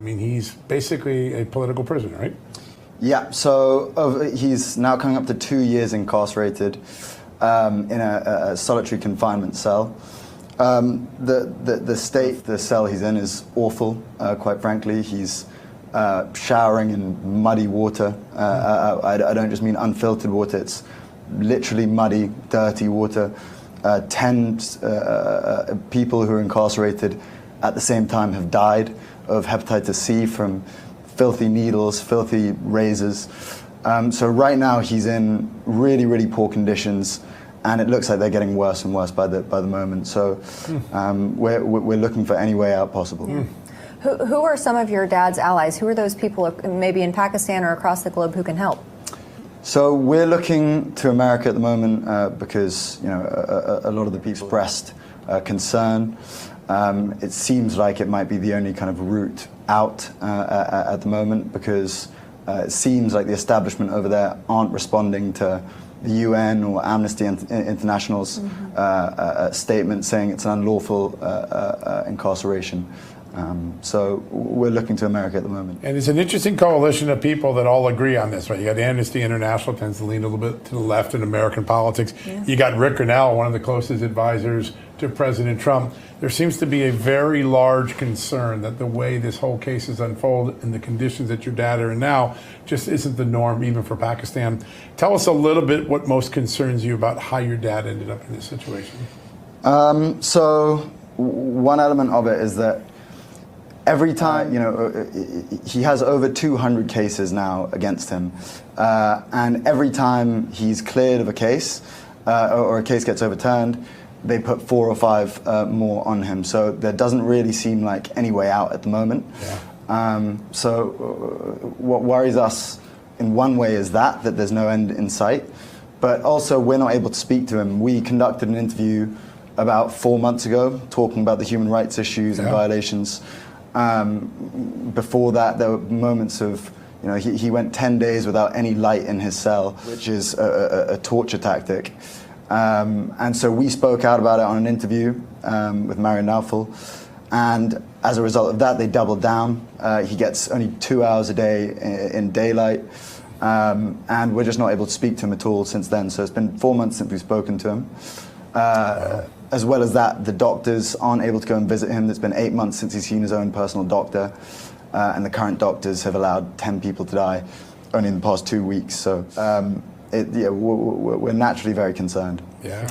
I mean, he's basically a political prisoner, right? Yeah, so he's now coming up to 2 years incarcerated in a solitary confinement cell. The state the cell he's in is awful, quite frankly. He's showering in muddy water. I don't just mean unfiltered water, it's literally muddy, dirty water. 10 people who are incarcerated at the same time have died of hepatitis C from filthy needles, filthy razors. So right now he's in really, really poor conditions, and it looks like they're getting worse and worse by the moment. So we're looking for any way out possible. Yeah. Who are some of your dad's allies? Who are those people, maybe in Pakistan or across the globe, who can help? So we're looking to America at the moment because a lot of the people expressed concern. It seems like it might be the only kind of route out at the moment, because it seems like the establishment over there aren't responding to the UN or Amnesty International's statement saying it's an unlawful incarceration. So we're looking to America at the moment. And it's an interesting coalition of people that all agree on this, right? You got Amnesty International, tends to lean a little bit to the left in American politics. Yeah. You got Rick Grinnell, one of the closest advisors to President Trump. There seems to be a very large concern that the way this whole case is unfolded and the conditions that your dad are in now just isn't the norm, even for Pakistan. Tell us a little bit what most concerns you about how your dad ended up in this situation. So one element of it is that every time, he has over 200 cases now against him, and every time he's cleared of a case or a case gets overturned, they put 4 or 5 more on him. So there doesn't really seem like any way out at the moment. Yeah. So what worries us in one way is that there's no end in sight, but also we're not able to speak to him. We conducted an interview about 4 months ago talking about the human rights issues and violations. Before that, there were moments of, he went 10 days without any light in his cell, which is a torture tactic. And so we spoke out about it on an interview with Marion Naufel, and as a result of that, they doubled down. He gets only 2 hours a day in daylight, and we're just not able to speak to him at all since then. So it's been 4 months since we've spoken to him. As well as that, the doctors aren't able to go and visit him. It's been 8 months since he's seen his own personal doctor, and the current doctors have allowed 10 people to die only in the past 2 weeks. So we're naturally very concerned. Yeah.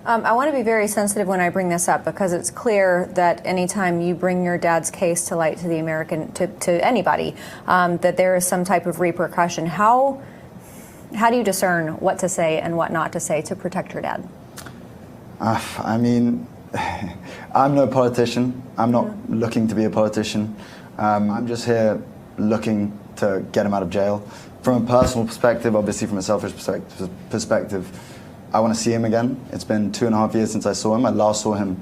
I want to be very sensitive when I bring this up, because it's clear that anytime you bring your dad's case to light to the American, to anybody, that there is some type of repercussion. How do you discern what to say and what not to say to protect your dad? I mean, I'm no politician. I'm not looking to be a politician. I'm just here looking to get him out of jail. From a personal perspective, obviously from a selfish perspective, I want to see him again. It's been 2.5 years since I saw him. I last saw him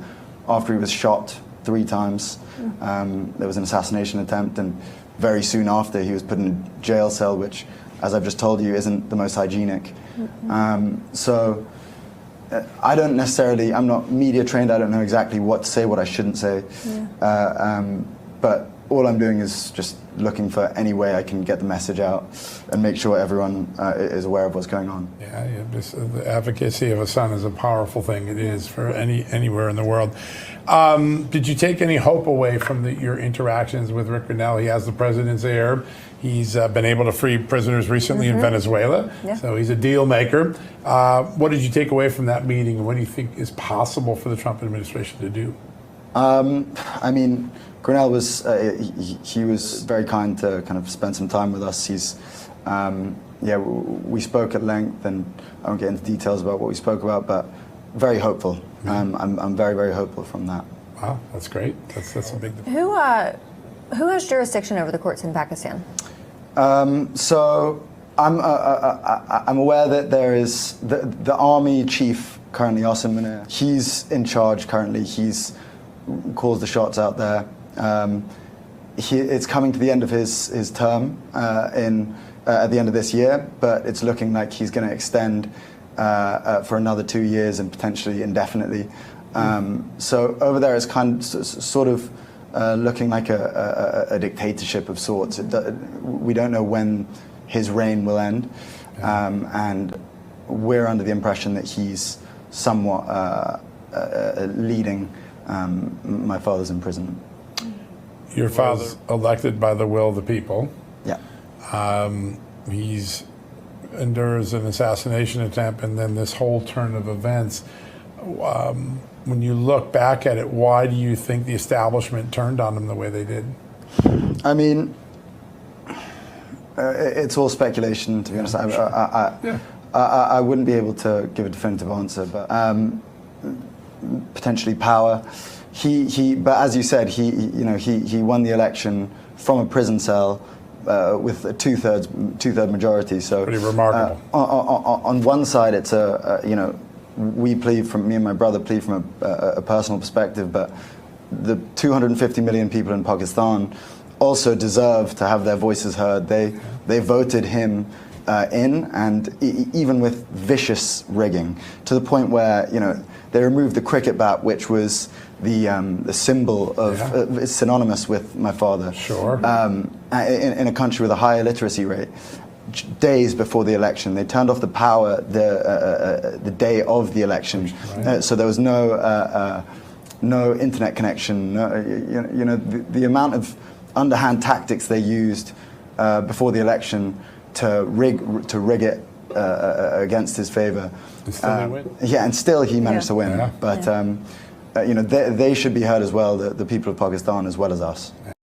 after he was shot 3 times. There was an assassination attempt, and very soon after he was put in a jail cell, which, as I've just told you, isn't the most hygienic. So I don't necessarily, I'm not media trained, I don't know exactly what to say, what I shouldn't say. But all I'm doing is just looking for any way I can get the message out and make sure everyone is aware of what's going on. Yeah, the advocacy of a son is a powerful thing. It is for anywhere in the world. Did you take any hope away from your interactions with Rick Grinnell? He has the president's ear. He's been able to free prisoners recently in Venezuela, so he's a deal maker. What did you take away from that meeting, and what do you think is possible for the Trump administration to do? I mean, Grinnell was he was very kind to kind of spend some time with us. He's we spoke at length, and I won't get into details about what we spoke about, but very hopeful. I'm very, very hopeful from that. Wow, that's great. That's a big. Who has jurisdiction over the courts in Pakistan? So I'm aware that there is the army chief currently, Asim Munir. He's in charge currently. He's calls the shots out there. It's coming to the end of his term at the end of this year, but it's looking like he's going to extend for another 2 years and potentially indefinitely. So over there, it's sort of looking like a dictatorship of sorts. We don't know when his reign will end, and we're under the impression that he's somewhat leading my father's imprisonment. Your father elected by the will of the people. Yeah. He's endures an assassination attempt and then this whole turn of events. When you look back at it, why do you think the establishment turned on him the way they did? I mean, it's all speculation, to be honest. I wouldn't be able to give a definitive answer, but potentially power. But as you said, he won the election from a prison cell with a two-third majority. So pretty remarkable. On one side, it's me and my brother plead from a personal perspective, but the 250 million people in Pakistan also deserve to have their voices heard. They voted him in, and even with vicious rigging, to the point where they removed the cricket bat, which was the symbol of it's synonymous with my father. Sure. In a country with a high illiteracy rate. Days before the election, they turned off the power the day of the election, right. So there was no internet connection. The amount of underhand tactics they used before the election to rig it against his favor. And still they win. Yeah, and still he managed to win. Yeah. But they should be heard as well, the people of Pakistan as well as us.